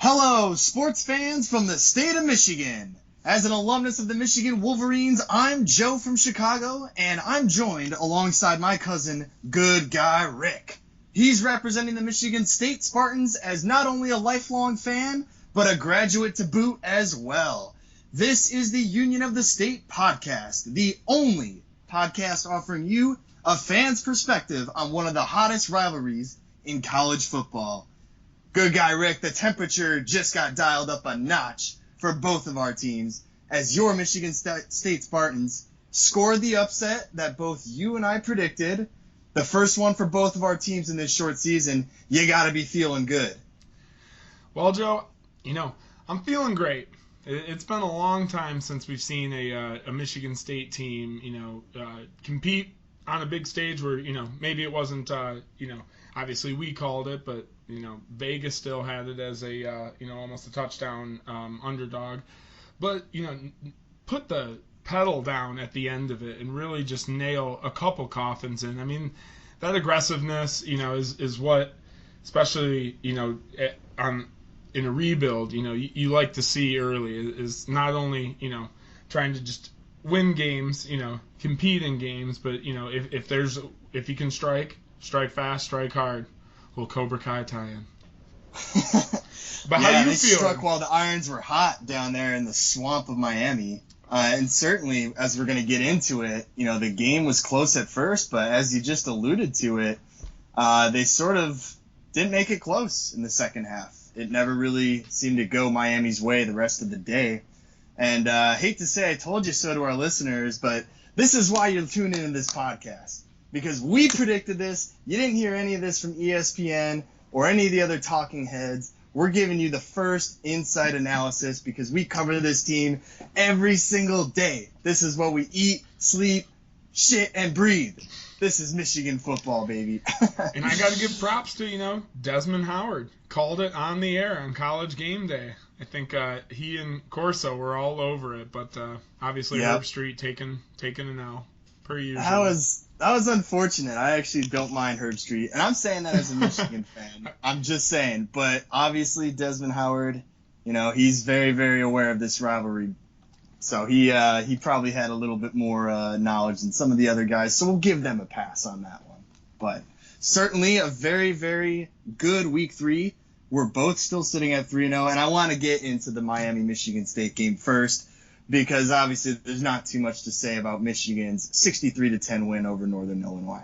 Hello, sports fans from the state of Michigan. As an alumnus of the Michigan Wolverines, I'm Joe from Chicago, and I'm joined alongside my cousin, Good Guy Rick. He's representing the Michigan State Spartans as not only a lifelong fan, but a graduate to boot as well. This is the Union of the State podcast, the only podcast offering you a fan's perspective on one of the hottest rivalries in college football. Good Guy Rick, the temperature just got dialed up a notch for both of our teams as your Michigan State Spartans scored the upset that both you and I predicted. The first one for both of our teams in this short season. You got to be feeling good. Well, Joe, I'm feeling great. It's been a long time since we've seen a Michigan State team, compete on a big stage where, maybe it wasn't, obviously we called it, but Vegas still had it as a, almost a touchdown underdog. But, put the pedal down at the end of it and really just nail a couple coffins in. I mean, that aggressiveness, is what, especially, in a rebuild, you like to see early is not only, trying to just win games, compete in games, but, if you can strike fast, strike hard. Little Cobra Kai tie-in. But how you they feel? Struck while the irons were hot down there in the swamp of Miami. And certainly, as we're going to get into it, the game was close at first, but as you just alluded to it, they sort of didn't make it close in the second half. It never really seemed to go Miami's way the rest of the day. And I hate to say I told you so to our listeners, but this is why you're tuning into this podcast. Because we predicted this. You didn't hear any of this from ESPN or any of the other talking heads. We're giving you the first inside analysis because we cover this team every single day. This is what we eat, sleep, shit, and breathe. This is Michigan football, baby. And I got to give props to, Desmond Howard. Called it on the air on College Game Day. I think he and Corso were all over it, but obviously Herb Street taking an L, per usual. That was unfortunate. I actually don't mind Herb Street, and I'm saying that as a Michigan fan. I'm just saying. But obviously Desmond Howard, he's very, very aware of this rivalry. So he probably had a little bit more knowledge than some of the other guys. So we'll give them a pass on that one. But certainly a very, very good Week 3. We're both still sitting at 3-0, and I want to get into the Miami-Michigan State game first because obviously there's not too much to say about Michigan's 63-10 win over Northern Illinois.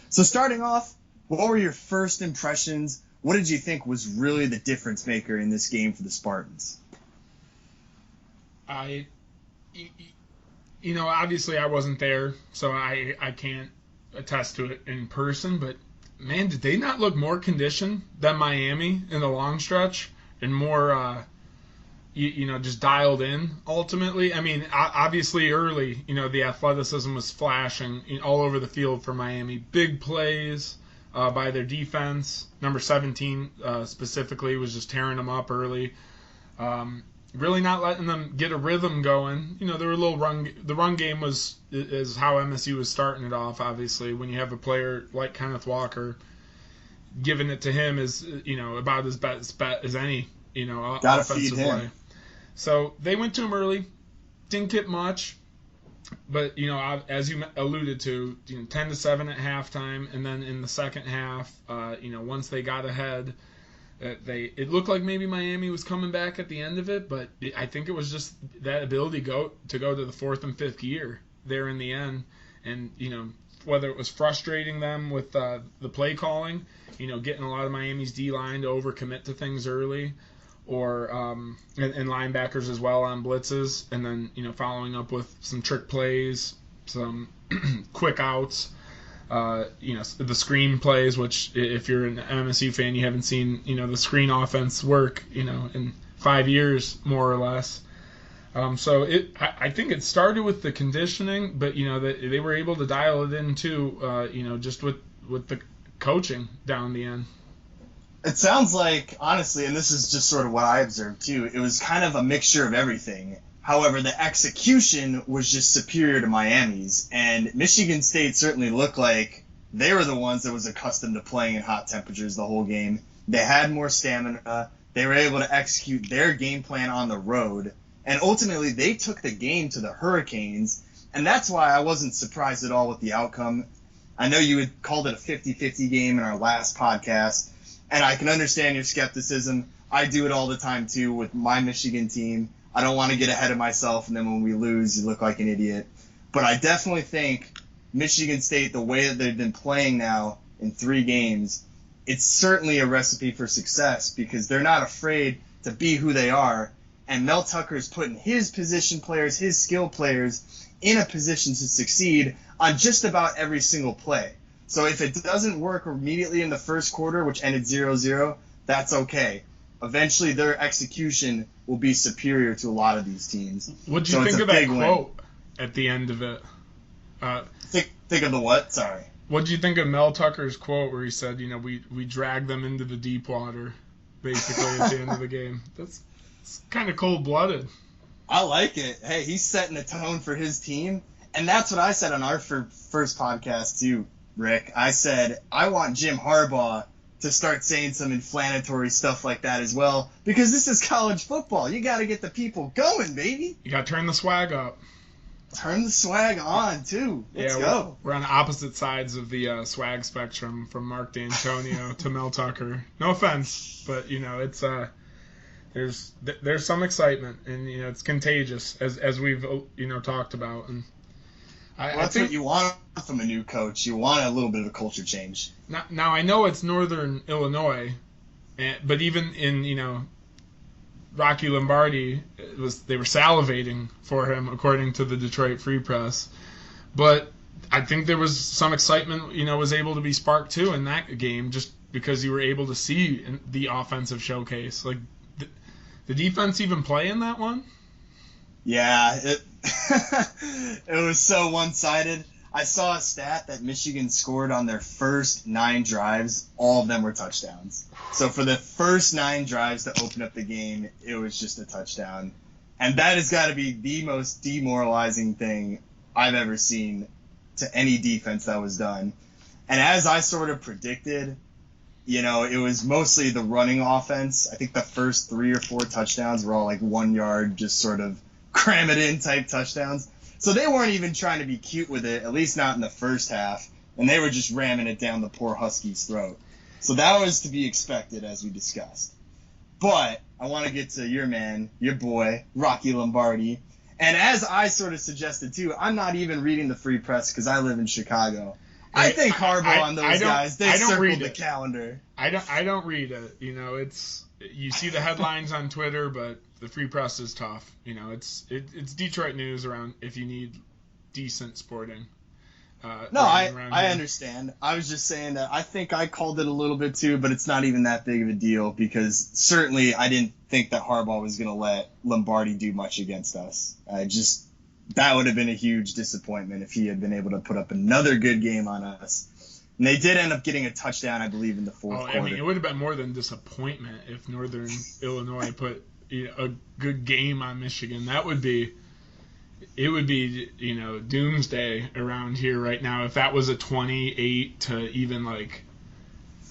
So starting off, what were your first impressions? What did you think was really the difference maker in this game for the Spartans? Obviously I wasn't there, so I can't attest to it in person, but man, did they not look more conditioned than Miami in the long stretch and more, just dialed in ultimately? I mean, obviously early, the athleticism was flashing all over the field for Miami. Big plays by their defense. Number 17 specifically was just tearing them up early. Really not letting them get a rhythm going. There were a little the run game is how MSU was starting it off, obviously. When you have a player like Kenneth Walker, giving it to him is, about as best bet as any, Gotta offensive feed him. play. So they went to him early, didn't get much, but, as you alluded to, 10-7 at halftime, and then in the second half, once they got ahead, it looked like maybe Miami was coming back at the end of it, but I think it was just that ability to go to the fourth and fifth gear there in the end, and whether it was frustrating them with the play calling, getting a lot of Miami's D-line to overcommit to things early, or and linebackers as well on blitzes, and then following up with some trick plays, some quick outs. The screen plays, which if you're an MSU fan, you haven't seen, the screen offense work, in 5 years, more or less. So I think it started with the conditioning, but, they were able to dial it in too, just with the coaching down the end. It sounds like, honestly, and this is just sort of what I observed too, it was kind of a mixture of everything. However, the execution was just superior to Miami's, and Michigan State certainly looked like they were the ones that was accustomed to playing in hot temperatures the whole game. They had more stamina. They were able to execute their game plan on the road, and ultimately they took the game to the Hurricanes, and that's why I wasn't surprised at all with the outcome. I know you had called it a 50-50 game in our last podcast, and I can understand your skepticism. I do it all the time, too, with my Michigan team. I don't want to get ahead of myself, and then when we lose, you look like an idiot. But I definitely think Michigan State, the way that they've been playing now in 3 games, it's certainly a recipe for success because they're not afraid to be who they are. And Mel Tucker's putting his position players, his skill players, in a position to succeed on just about every single play. So if it doesn't work immediately in the first quarter, which ended 0-0, that's okay. Eventually their execution will be superior to a lot of these teams. What'd you think of that quote at the end of it? Think of the what? Sorry. What'd you think of Mel Tucker's quote where he said, we dragged them into the deep water, basically, at the end of the game? It's kind of cold-blooded. I like it. Hey, he's setting a tone for his team. And that's what I said on our first podcast, too, Rick. I said, I want Jim Harbaugh to start saying some inflammatory stuff like that as well, because this is college football. You got to get the people going, baby. You got to turn the swag up. Turn the swag on, too. Let's go. We're on opposite sides of the swag spectrum, from Mark D'Antonio to Mel Tucker. No offense, but, it's there's some excitement, and, it's contagious, as we've, talked about. And I think what you want from a new coach. You want a little bit of a culture change. Now I know it's Northern Illinois, but even in, Rocky Lombardi, they were salivating for him, according to the Detroit Free Press. But I think there was some excitement, was able to be sparked too in that game, just because you were able to see the offensive showcase. Like, the defense even play in that one? Yeah, it was so one-sided. I saw a stat that Michigan scored on their first 9 drives. All of them were touchdowns. So for the first 9 drives to open up the game, it was just a touchdown. And that has got to be the most demoralizing thing I've ever seen to any defense that was done. And as I sort of predicted, it was mostly the running offense. I think the first 3 or 4 touchdowns were all like 1 yard, just sort of cram it in type touchdowns. So they weren't even trying to be cute with it, at least not in the first half, and they were just ramming it down the poor Huskies' throat. So that was to be expected, as we discussed. But I want to get to your man, your boy, Rocky Lombardi. And as I sort of suggested, too, I'm not even reading the Free Press because I live in Chicago. I think Harbaugh and those guys, they circled the calendar. I don't read it. You see the headlines on Twitter, but the Free Press is tough. It's Detroit news around if you need decent sporting. No, I understand. I was just saying that I think I called it a little bit too, but it's not even that big of a deal because certainly I didn't think that Harbaugh was going to let Lombardi do much against us. That would have been a huge disappointment if he had been able to put up another good game on us. And they did end up getting a touchdown, I believe, in the fourth quarter. I mean, it would have been more than disappointment if Northern Illinois put a good game on Michigan. It would be, doomsday around here right now if that was a 28 to even like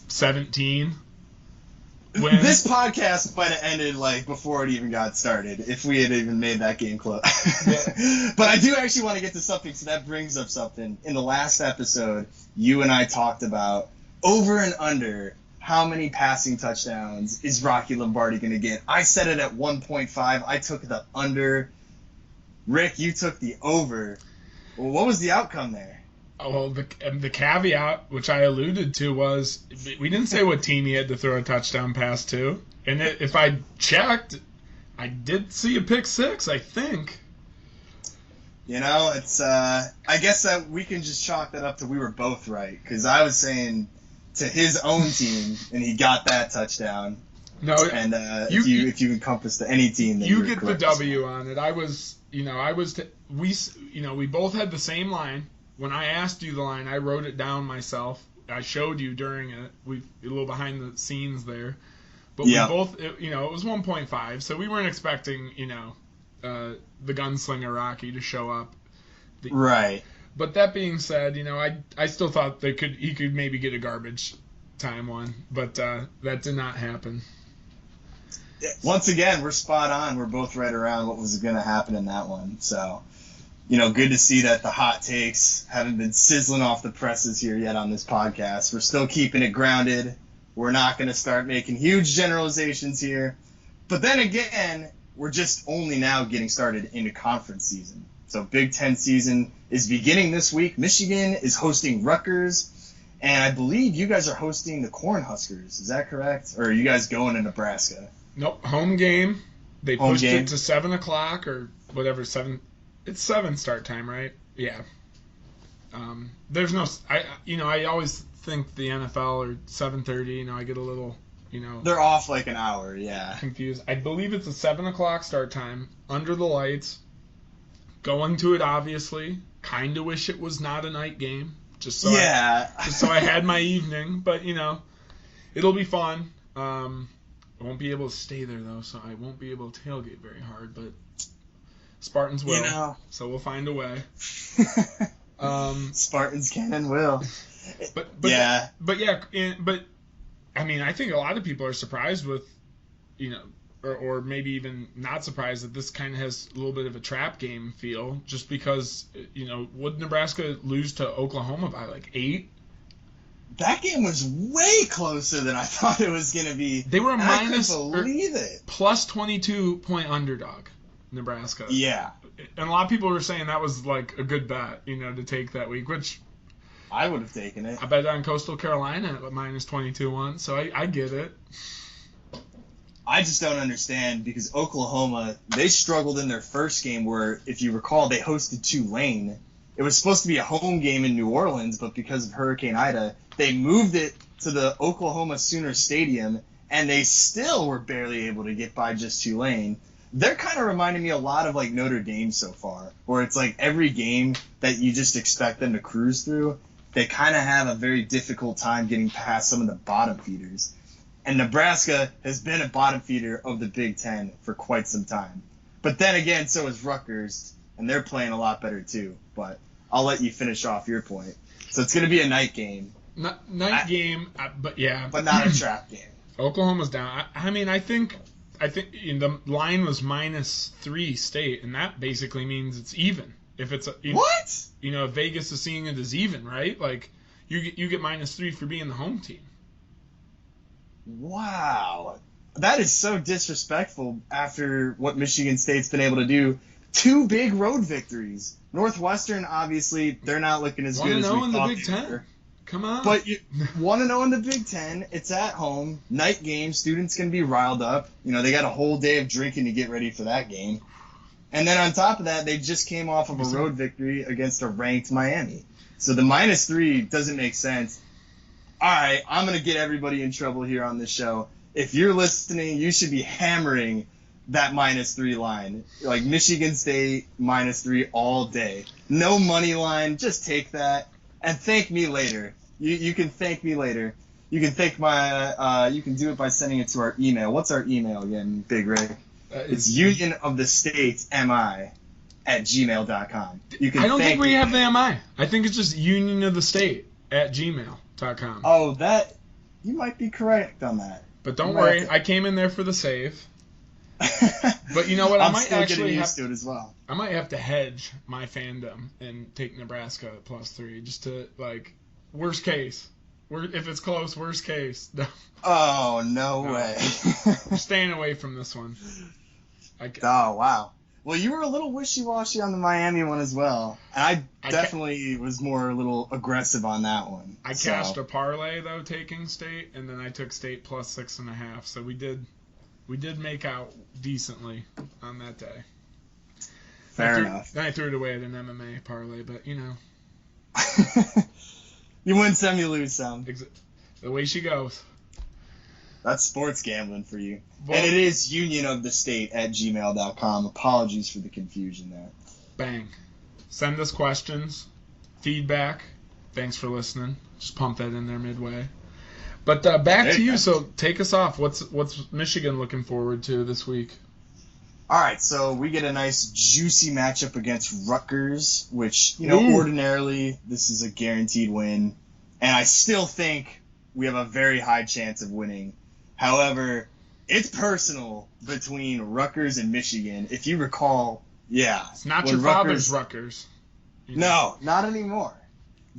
17 win. This podcast might have ended like before it even got started if we had even made that game close. Yeah. But I do actually want to get to something, so that brings up something. In the last episode, you and I talked about over and under how many passing touchdowns is Rocky Lombardi going to get. I said it at 1.5. I took the under. Rick, you took the over. Well, what was the outcome there? Oh, well, the caveat, which I alluded to, was we didn't say what team he had to throw a touchdown pass to. And if I checked, I did see a pick six, I think. It's I guess that we can just chalk that up to we were both right, because I was saying to his own team, and he got that touchdown. No, and if you encompass to any team, then you get the W on it. We both had the same line. When I asked you the line, I wrote it down myself. I showed you during it. A little behind the scenes there, but we both, it was 1.5, so we weren't expecting, the gunslinger Rocky to show up. Right. But that being said, I still thought he could maybe get a garbage time one, but that did not happen. Once again, we're spot on. We're both right around what was going to happen in that one. So, good to see that the hot takes haven't been sizzling off the presses here yet on this podcast. We're still keeping it grounded. We're not going to start making huge generalizations here. But then again, we're just only now getting started into conference season. So Big Ten season is beginning this week. Michigan is hosting Rutgers. And I believe you guys are hosting the Cornhuskers. Is that correct? Or are you guys going to Nebraska? Nope, home game. They Home pushed game. it to 7 o'clock or whatever. 7. It's 7 start time, right? Yeah. There's no. I always think the NFL or 7:30. I get a little. They're off like an hour. Yeah. Confused. I believe it's a 7 o'clock start time under the lights. Going to it, obviously. Kind of wish it was not a night game. Just so I had my evening, but it'll be fun. I won't be able to stay there though, so I won't be able to tailgate very hard. But Spartans will, so we'll find a way. Spartans can and will. But I mean, I think a lot of people are surprised with, or maybe even not surprised that this kind of has a little bit of a trap game feel, just because, would Nebraska lose to Oklahoma by like 8? That game was way closer than I thought it was going to be. They were believe it. Plus 22-point underdog, Nebraska. Yeah. And a lot of people were saying that was like a good bet, to take that week, which I would have taken it. I bet on Coastal Carolina at minus 22-1, so I get it. I just don't understand because Oklahoma, they struggled in their first game where, if you recall, they hosted Tulane. It was supposed to be a home game in New Orleans, but because of Hurricane Ida, they moved it to the Oklahoma Sooner Stadium, and they still were barely able to get by just Tulane. They're kind of reminding me a lot of like Notre Dame so far, where it's like every game that you just expect them to cruise through, they kind of have a very difficult time getting past some of the bottom feeders. And Nebraska has been a bottom feeder of the Big Ten for quite some time. But then again, so is Rutgers, and they're playing a lot better too. But I'll let you finish off your point. So it's going to be a night game. Game, but yeah. But not a trap game. Oklahoma's down. I think the line was -3 State, and that basically means it's even. If it's what? If Vegas is seeing it as even, right? Like you get -3 for being the home team. Wow. That is so disrespectful after what Michigan State's been able to do. 2 big road victories. Northwestern, obviously, they're not looking as good as we thought. 1-0 in the Big Ten. Come on. But you 1-0 in the Big Ten. It's at home. Night game. Students can be riled up. They got a whole day of drinking to get ready for that game. And then on top of that, they just came off of a road victory against a ranked Miami. So the -3 doesn't make sense. All right, I'm going to get everybody in trouble here on this show. If you're listening, you should be hammering that -3 line. Like Michigan State -3 all day. No money line. Just take that and thank me later. You can thank me later. You can thank you can do it by sending it to our email. What's our email again, Big Rick? It's unionofthestate@gmail.com. I don't think we have the MI. I think it's just unionofthestate@gmail.com. Oh, you might be correct on that. But don't worry, I came in there for the save. But you know what? I'm still getting used to it as well. I might have to hedge my fandom and take Nebraska at +3 just to, worst case. If it's close, worst case. Oh, no way. I'm staying away from this one. Oh, wow. Well, you were a little wishy-washy on the Miami one as well. And I definitely was a little aggressive on that one. I cashed a parlay, though, taking State, and then I took State +6.5. So we did make out decently on that day. Fair enough. Then I threw it away at an MMA parlay, but, You win some, you lose some. The way she goes. That's sports gambling for you. Well, and it is unionofthestate@gmail.com. Apologies for the confusion there. Bang. Send us questions, feedback. Thanks for listening. Just pump that in there midway. But back to you. So take us off. What's Michigan looking forward to this week? All right, so we get a nice juicy matchup against Rutgers, which, ordinarily this is a guaranteed win. And I still think we have a very high chance of winning. However, It's personal between Rutgers and Michigan. If you recall, yeah. It's not your father's Rutgers. No, not anymore.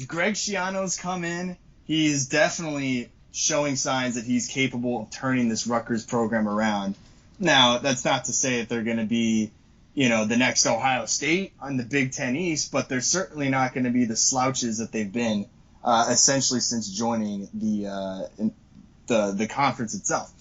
Greg Schiano's come in. He's definitely showing signs that he's capable of turning this Rutgers program around. Now, that's not to say that they're going to be, the next Ohio State on the Big Ten East, but they're certainly not going to be the slouches that they've been essentially since joining the conference itself.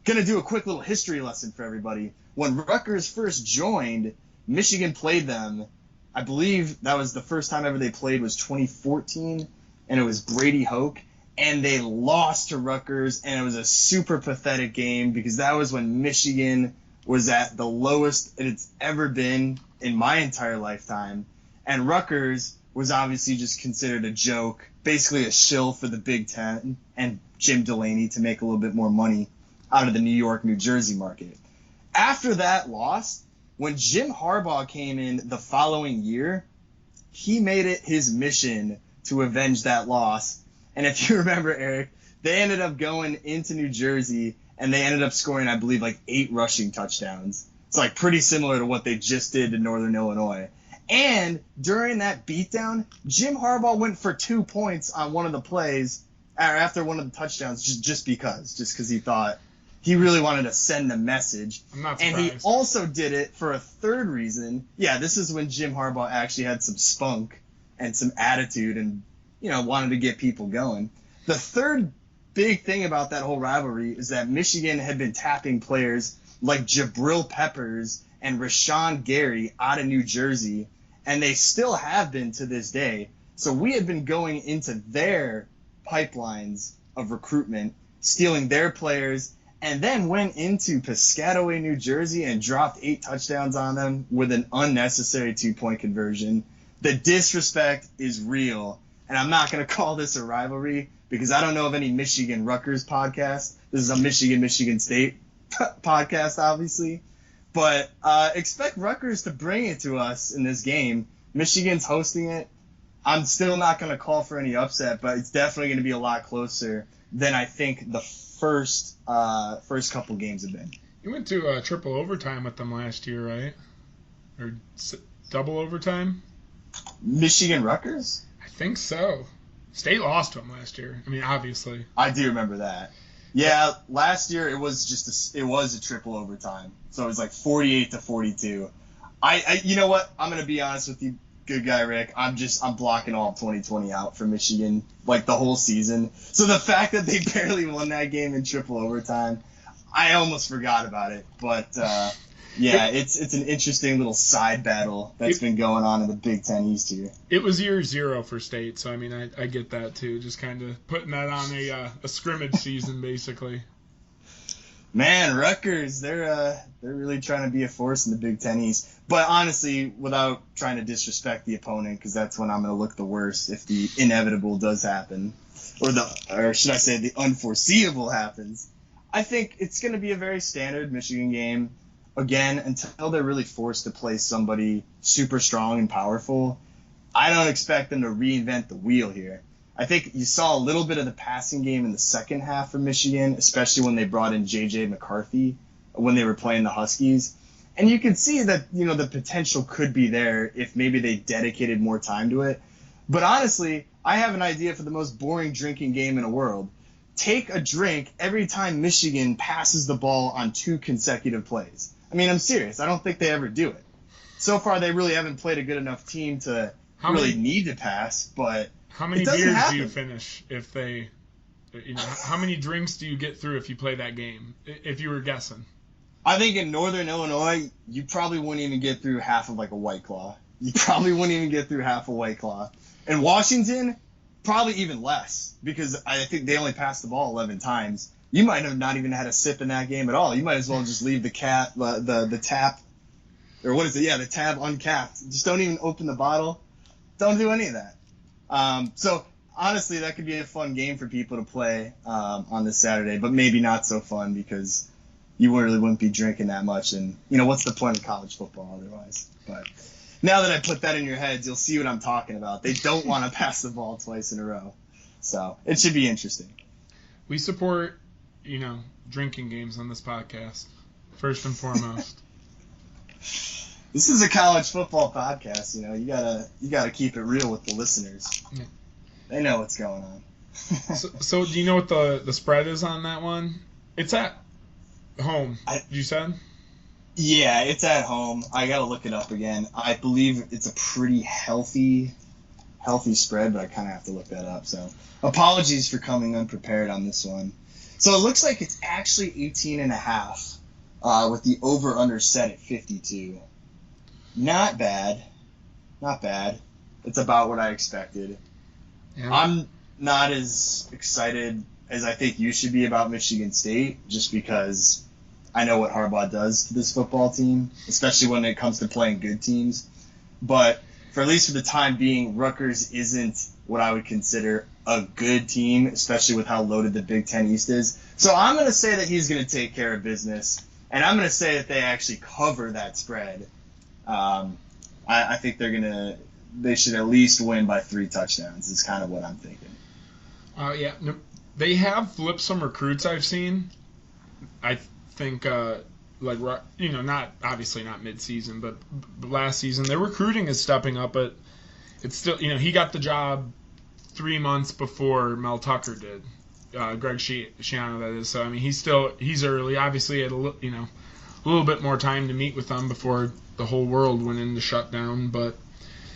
Going to do a quick little history lesson for everybody. When Rutgers first joined, Michigan played them. I believe that was the first time ever they played was 2014, and it was Brady Hoke. And they lost to Rutgers, and it was a super pathetic game because that was when Michigan was at the lowest it's ever been in my entire lifetime. And Rutgers was obviously just considered a joke, basically a shill for the Big Ten and Jim Delaney to make a little bit more money out of the New York, New Jersey market. After that loss, when Jim Harbaugh came in the following year, he made it his mission to avenge that loss. And if you remember, Eric, they ended up going into New Jersey, and they ended up scoring, I believe, 8 rushing touchdowns. It's pretty similar to what they just did to Northern Illinois. And during that beatdown, Jim Harbaugh went for 2 points on one of the plays after one of the touchdowns just because he thought he really wanted to send a message. I'm not surprised. And he also did it for a third reason. Yeah, this is when Jim Harbaugh actually had some spunk and some attitude and wanted to get people going. The third big thing about that whole rivalry is that Michigan had been tapping players like Jabril Peppers and Rashawn Gary out of New Jersey, and they still have been to this day. So we had been going into their pipelines of recruitment, stealing their players, and then went into Piscataway, New Jersey, and dropped 8 touchdowns on them with an unnecessary 2-point conversion. The disrespect is real. And I'm not going to call this a rivalry because I don't know of any Michigan-Rutgers podcast. This is a Michigan-Michigan State podcast, obviously. But expect Rutgers to bring it to us in this game. Michigan's hosting it. I'm still not going to call for any upset, but it's definitely going to be a lot closer than I think the first couple games have been. You went to triple overtime with them last year, right? Or double overtime? Michigan-Rutgers? I think so. State lost to them last year. I mean, obviously. I do remember that. Yeah, last year it was a triple overtime. So it was 48-42. I you know what? I'm gonna be honest with you, good guy Rick. I'm blocking all of 2020 out for Michigan, the whole season. So the fact that they barely won that game in triple overtime, I almost forgot about it. But yeah, it's an interesting little side battle that's been going on in the Big Ten East here. It was year 0 for State, so I mean I get that too. Just kind of putting that on a scrimmage season basically. Man, Rutgers, they're really trying to be a force in the Big Ten East. But honestly, without trying to disrespect the opponent, because that's when I'm going to look the worst if the inevitable does happen, or should I say the unforeseeable happens. I think it's going to be a very standard Michigan game. Again, until they're really forced to play somebody super strong and powerful, I don't expect them to reinvent the wheel here. I think you saw a little bit of the passing game in the second half for Michigan, especially when they brought in J.J. McCarthy when they were playing the Huskies. And you could see that, the potential could be there if maybe they dedicated more time to it. But honestly, I have an idea for the most boring drinking game in the world. Take a drink every time Michigan passes the ball on 2 consecutive plays. I mean, I'm serious. I don't think they ever do it. So far, they really haven't played a good enough team to need to pass, but how many beers do you finish if they, how many drinks do you get through if you play that game, if you were guessing? I think in Northern Illinois, you probably wouldn't even get through half of a White Claw. You probably wouldn't even get through half a White Claw. In Washington, probably even less, because I think they only passed the ball 11 times. You might have not even had a sip in that game at all. You might as well just leave the tap, or what is it? Yeah, the tab uncapped. Just don't even open the bottle. Don't do any of that. So honestly, that could be a fun game for people to play on this Saturday, but maybe not so fun because you really wouldn't be drinking that much. And, what's the point of college football otherwise? But now that I put that in your heads, you'll see what I'm talking about. They don't want to pass the ball twice in a row. So it should be interesting. We support, drinking games on this podcast, first and foremost. This is a college football podcast, you know. You gotta keep it real with the listeners. Yeah. They know what's going on. So do you know what the spread is on that one? It's at home. You said? Yeah, it's at home. I gotta look it up again. I believe it's a pretty healthy spread, but I kind of have to look that up. So apologies for coming unprepared on this one. So it looks like it's actually 18.5, with the over/under set at 52. Not bad. It's about what I expected. Yeah. I'm not as excited as I think you should be about Michigan State, just because I know what Harbaugh does to this football team, especially when it comes to playing good teams. But at least for the time being, Rutgers isn't what I would consider a good team, especially with how loaded the Big Ten East is. So I'm going to say that he's going to take care of business, and I'm going to say that they actually cover that spread. I think they should at least win by 3 touchdowns is kind of what I'm thinking. Yeah. No, they have flipped some recruits I've seen. I think, not obviously not mid-season, but last season, their recruiting is stepping up, but it's still, he got the job 3 months before Mel Tucker did. Greg Schiano, that is. So, I mean, he's early. Obviously, he had a little bit more time to meet with them before the whole world went into shutdown, but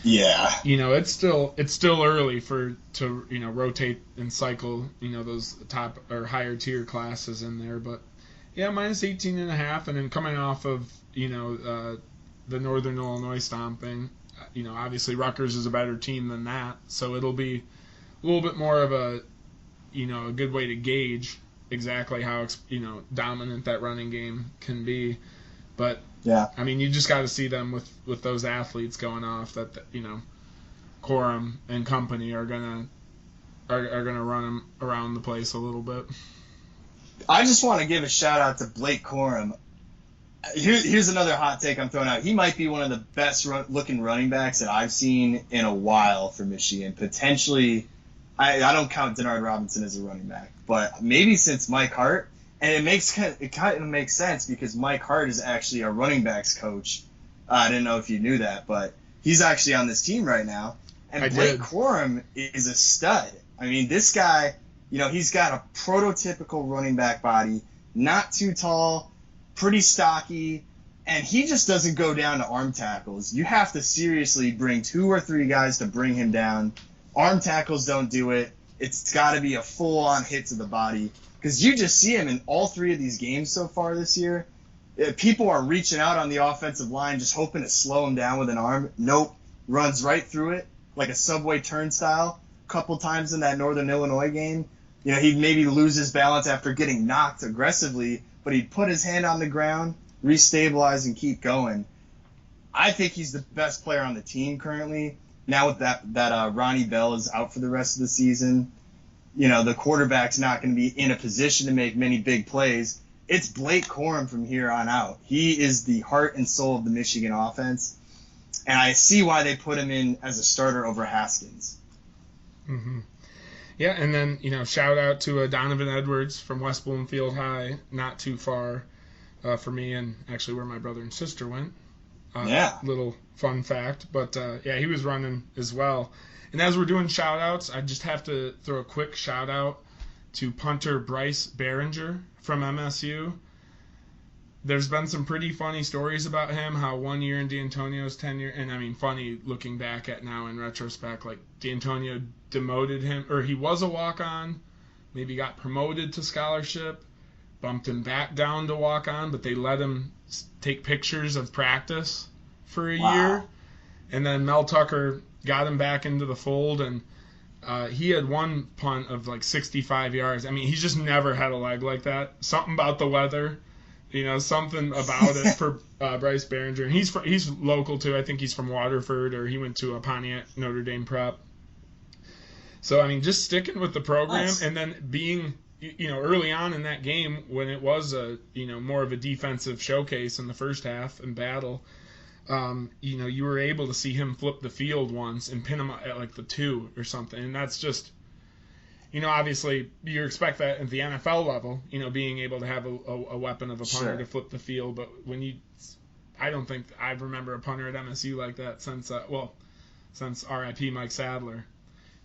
yeah, it's still early to rotate and cycle those top or higher tier classes in there, but yeah, minus 18.5, and then coming off of the Northern Illinois stomping, obviously Rutgers is a better team than that, so it'll be a little bit more of a a good way to gauge exactly how dominant that running game can be. But yeah, I mean, you just got to see them with those athletes going off that Corum and company are gonna run them around the place a little bit. I just want to give a shout out to Blake Corum. Here's another hot take I'm throwing out. He might be one of the best looking running backs that I've seen in a while for Michigan. Potentially, I don't count Denard Robinson as a running back, but maybe since Mike Hart. And it kind of makes sense because Mike Hart is actually a running backs coach. I didn't know if you knew that, but he's actually on this team right now. And Blake Corum is a stud. I mean, this guy, he's got a prototypical running back body, not too tall, pretty stocky, and he just doesn't go down to arm tackles. You have to seriously bring 2 or 3 guys to bring him down. Arm tackles don't do it. It's got to be a full-on hit to the body. Because you just see him in all 3 of these games so far this year. People are reaching out on the offensive line just hoping to slow him down with an arm. Nope. Runs right through it like a subway turnstile. A couple times in that Northern Illinois game. He'd maybe lose his balance after getting knocked aggressively, but he'd put his hand on the ground, restabilize, and keep going. I think he's the best player on the team currently. Now with that Ronnie Bell is out for the rest of the season. The quarterback's not going to be in a position to make many big plays. It's Blake Corum from here on out. He is the heart and soul of the Michigan offense, and I see why they put him in as a starter over Haskins. Mm-hmm. Yeah, and then, shout out to Donovan Edwards from West Bloomfield High, not too far for me, and actually where my brother and sister went. Yeah. Little fun fact, but he was running as well. And as we're doing shout-outs, I just have to throw a quick shout-out to punter Bryce Behringer from MSU. There's been some pretty funny stories about him, how 1 year in D'Antonio's tenure, and I mean funny looking back at now in retrospect, like D'Antonio demoted him, or he was a walk-on, maybe got promoted to scholarship, bumped him back down to walk-on, but they let him take pictures of practice for a year. And then Mel Tucker got him back into the fold, and he had one punt of like 65 yards. I mean, he's just never had a leg like that. Something about the weather, something about it for Bryce Behringer. And he's local too. I think he's from Waterford, or he went to a Pontiac Notre Dame prep. So, I mean, just sticking with the program, nice. And then being, early on in that game when it was a, more of a defensive showcase in the first half and battle, you were able to see him flip the field once and pin him at like the 2 or something. And that's just, obviously you expect that at the NFL level, being able to have a weapon of a punter Sure. to flip the field. But I don't think I remember a punter at MSU like that since R.I.P. Mike Sadler,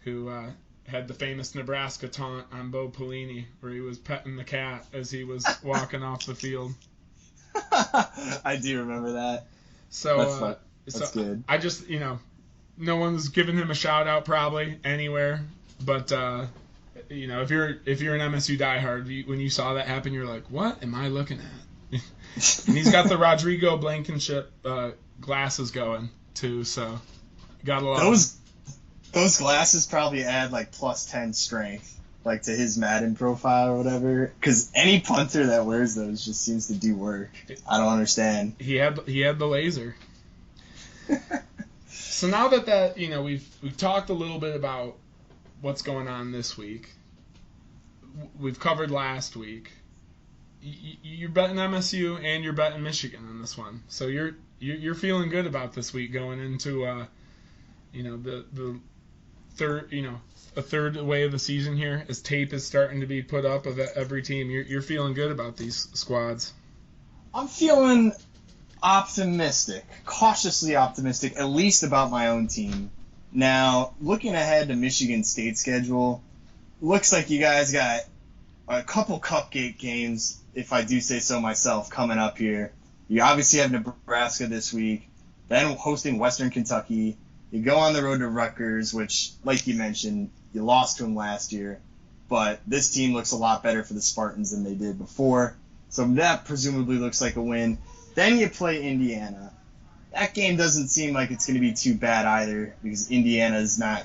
who had the famous Nebraska taunt on Bo Pelini, where he was petting the cat as he was walking off the field. I do remember that. So That's good. I just, no one's giving him a shout out probably anywhere, but if you're an MSU diehard, when you saw that happen, you're like, what am I looking at? And he's got the Rodrigo Blankenship glasses going too, so gotta love those glasses probably add like plus 10 strength, like to his Madden profile or whatever. Because any punter that wears those just seems to do work. I don't understand. He had the laser. So now that we've talked a little bit about what's going on this week, we've covered last week. You're betting MSU and you're betting Michigan on this one, so you're feeling good about this week going into the third a third way of the season here, as tape is starting to be put up of every team. You're feeling good about these squads. I'm feeling optimistic, cautiously optimistic, at least about my own team. Now, looking ahead to Michigan State's schedule, looks like you guys got a couple cupcake games, if I do say so myself, coming up here. You obviously have Nebraska this week, then hosting Western Kentucky. You go on the road to Rutgers, which, like you mentioned, you lost to them last year. But this team looks a lot better for the Spartans than they did before. So that presumably looks like a win. Then you play Indiana. That game doesn't seem like it's going to be too bad either, because Indiana is not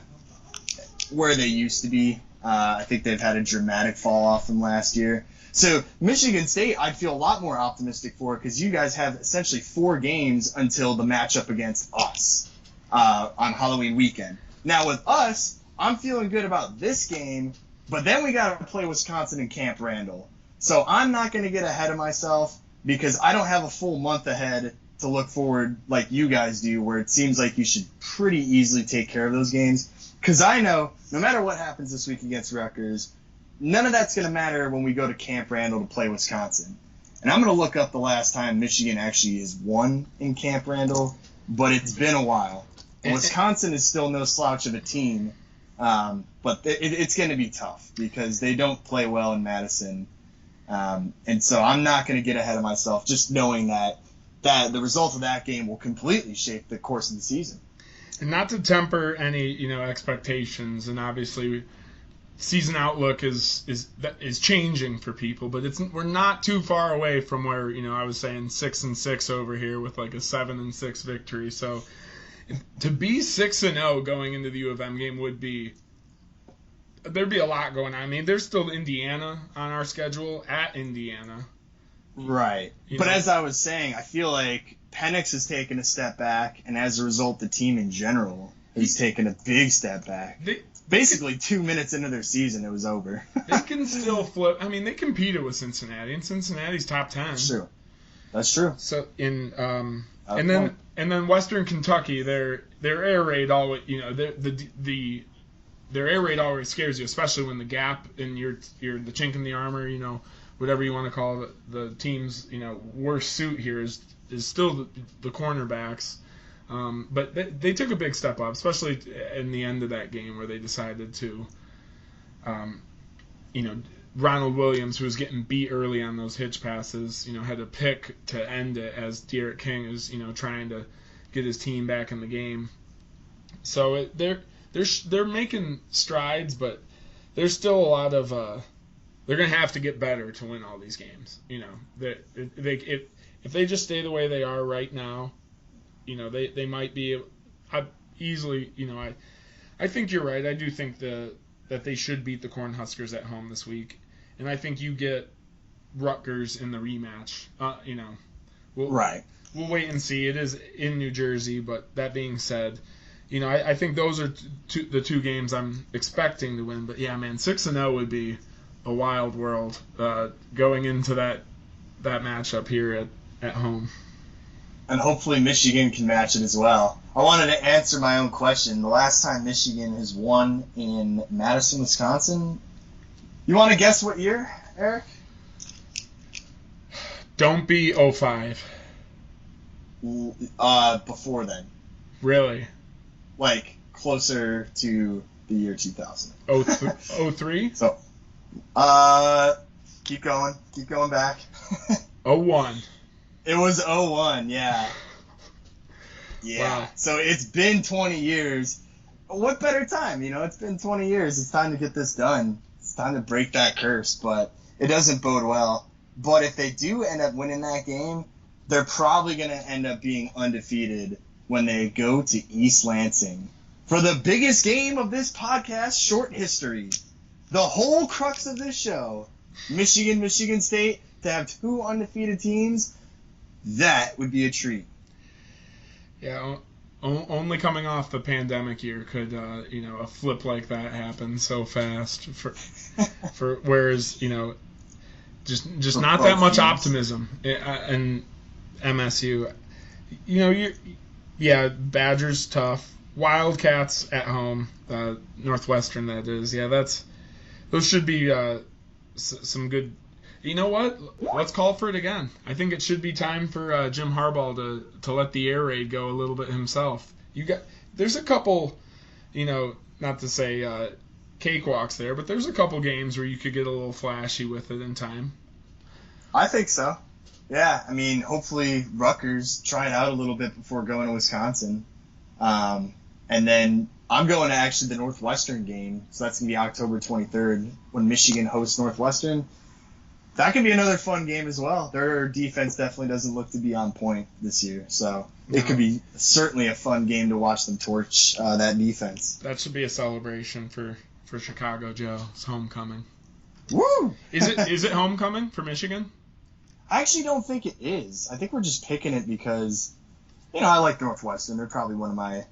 where they used to be. I think they've had a dramatic fall off from last year. So Michigan State, I'd feel a lot more optimistic for, because you guys have essentially 4 games until the matchup against us on Halloween weekend. Now with us, I'm feeling good about this game, but then we got to play Wisconsin in Camp Randall. So I'm not going to get ahead of myself, because I don't have a full month ahead to look forward like you guys do, where it seems like you should pretty easily take care of those games. Because I know no matter what happens this week against Rutgers, none of that's going to matter when we go to Camp Randall to play Wisconsin. And I'm going to look up the last time Michigan actually has won in Camp Randall, but it's been a while. And Wisconsin is still no slouch of a team, but it's going to be tough because they don't play well in Madison. And so I'm not going to get ahead of myself, just knowing that the result of that game will completely shape the course of the season. And not to temper any expectations, and obviously season outlook is changing for people, but we're not too far away from where I was saying 6-6 over here with like a 7-6 victory. So to be 6-0 going into the U of M game there'd be a lot going on. I mean, there's still Indiana on our schedule at Indiana. Right. But as I was saying, I feel like Penix has taken a step back, and as a result, the team in general has taken a big step back. Basically, 2 minutes into their season, it was over. They can still flip. I mean, they competed with Cincinnati, and Cincinnati's top 10. That's true. That's true. So and then Western Kentucky, their air raid always their air raid always scares you, especially when the gap in your the chink in the armor, whatever you want to call it, the team's worst suit here is still the cornerbacks. But they took a big step up, especially in the end of that game where they decided to, Ronald Williams, who was getting beat early on those hitch passes, had a pick to end it as Derek King is, trying to get his team back in the game. So they're making strides, but there's still a lot of they're gonna have to get better to win all these games. If they just stay the way they are right now, they might be easily. I think you're right. I do think that they should beat the Cornhuskers at home this week, and I think you get Rutgers in the rematch. We'll wait and see. It is in New Jersey, but that being said, I think those are the two games I'm expecting to win. But yeah, man, 6-0 would be a wild world going into that matchup here at home. And hopefully Michigan can match it as well. I wanted to answer my own question. The last time Michigan has won in Madison, Wisconsin, You want to guess what year, Eric? Don't be 05. Before then. Really? Like, closer to the year 2000. 03? So, keep going back. 01. It was 01, yeah. Yeah. Wow. So it's been 20 years. What better time? It's been 20 years. It's time to get this done. It's time to break that curse, but it doesn't bode well. But if they do end up winning that game, they're probably going to end up being undefeated when they go to East Lansing for the biggest game of this podcast short history. The whole crux of this show, Michigan State, to have two undefeated teams, that would be a treat. Yeah, only coming off the pandemic year could a flip like that happen so fast. For whereas just not that much optimism in MSU. Badgers tough. Wildcats at home. Northwestern, that is. Yeah, those should be some good. You know what? Let's call for it again. I think it should be time for Jim Harbaugh to let the air raid go a little bit himself. There's a couple, not to say cakewalks there, but there's a couple games where you could get a little flashy with it in time. I think so. Yeah, I mean, hopefully Rutgers try it out a little bit before going to Wisconsin. And then I'm going to actually the Northwestern game, so that's going to be October 23rd when Michigan hosts Northwestern. That could be another fun game as well. Their defense definitely doesn't look to be on point this year, so it could be certainly a fun game to watch them torch that defense. That should be a celebration for Chicago Joe. It's homecoming. Woo! Is it homecoming for Michigan? I actually don't think it is. I think we're just picking it because, I like Northwestern. They're probably one of my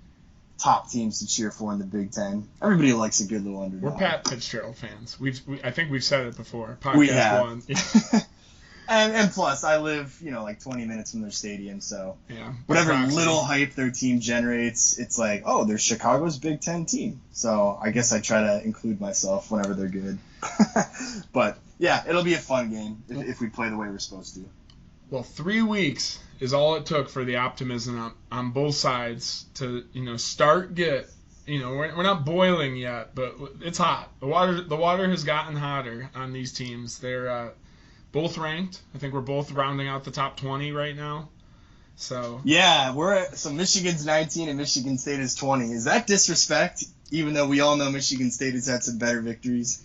top teams to cheer for in the Big Ten. Everybody likes a good little underdog. We're Pat Fitzgerald fans. I think we've said it before. Podcast we have. 1. and plus, I live, like 20 minutes from their stadium, so yeah, whatever little hype their team generates, it's like, oh, they're Chicago's Big Ten team. So I guess I try to include myself whenever they're good. But yeah, it'll be a fun game if we play the way we're supposed to. Well, 3 weeks is all it took for the optimism on both sides to, we're not boiling yet, but it's hot. The water has gotten hotter on these teams. They're both ranked. I think we're both rounding out the top 20 right now. So yeah, so Michigan's 19 and Michigan State is 20. Is that disrespect? Even though we all know Michigan State has had some better victories.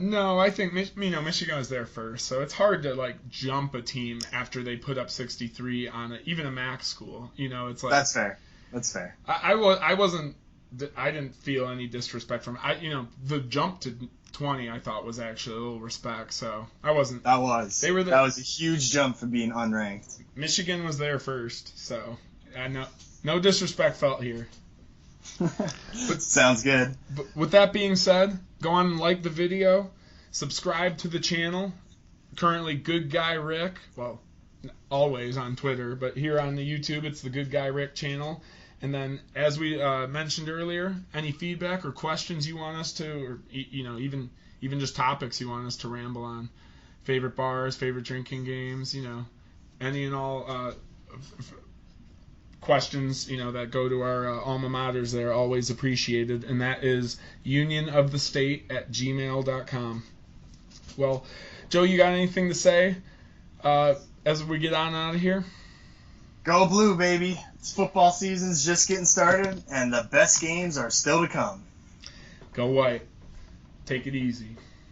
No, I think Michigan was there first, so it's hard to jump a team after they put up 63 on even a MAC school. It's like that's fair. That's fair. I didn't feel any disrespect from the jump to 20. I thought was actually a little respect. So I wasn't. That was. That was a huge jump for being unranked. Michigan was there first, so no disrespect felt here. Sounds good. But with that being said, go on and like the video, subscribe to the channel. Currently, Good Guy Rick. Well, always on Twitter, but here on the YouTube, it's the Good Guy Rick channel. And then, as we mentioned earlier, any feedback or questions you want us to, or even just topics you want us to ramble on, favorite bars, favorite drinking games, any and all questions, that go to our alma maters, they're always appreciated, and that is unionofthestate@gmail.com. Well, Joe, you got anything to say as we get on out of here? Go Blue, baby. It's football season's just getting started, and the best games are still to come. Go White. Take it easy.